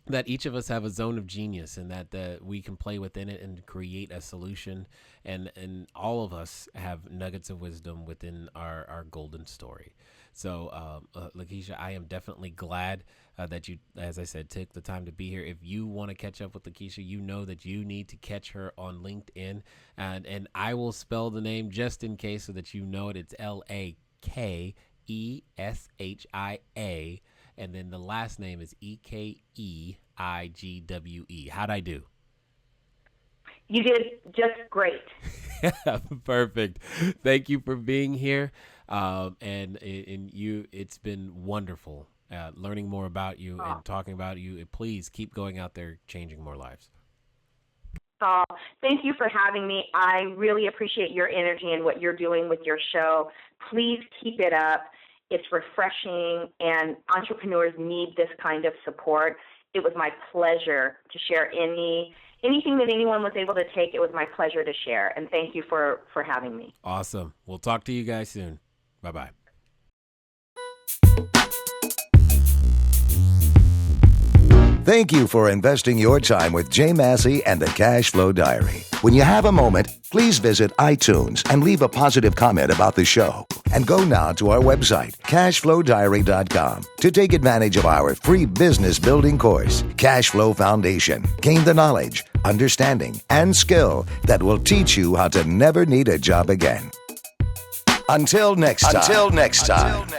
that each of us have a zone of genius, and that we can play within it and create a solution. And all of us have nuggets of wisdom within our golden story. So, Lakeshia, I am definitely glad that you, as I said, took the time to be here. If you want to catch up with Lakeshia, you know that you need to catch her on LinkedIn. And I will spell the name just in case so that you know it. It's Lakeshia. And then the last name is Ekeigwe. How'd I do? You did just great. Perfect. Thank you for being here. And it's been wonderful learning more about you and talking about you. Please keep going out there, changing more lives. Thank you for having me. I really appreciate your energy and what you're doing with your show. Please keep it up. It's refreshing, and entrepreneurs need this kind of support. It was my pleasure to share any anything that anyone was able to take, it was my pleasure to share. And thank you for having me. Awesome. We'll talk to you guys soon. Bye-bye. Thank you for investing your time with Jay Massey and the Cash Flow Diary. When you have a moment, please visit iTunes and leave a positive comment about the show. And go now to our website, CashFlowDiary.com, to take advantage of our free business building course, Cash Flow Foundation. Gain the knowledge, understanding, and skill that will teach you how to never need a job again. Until next time.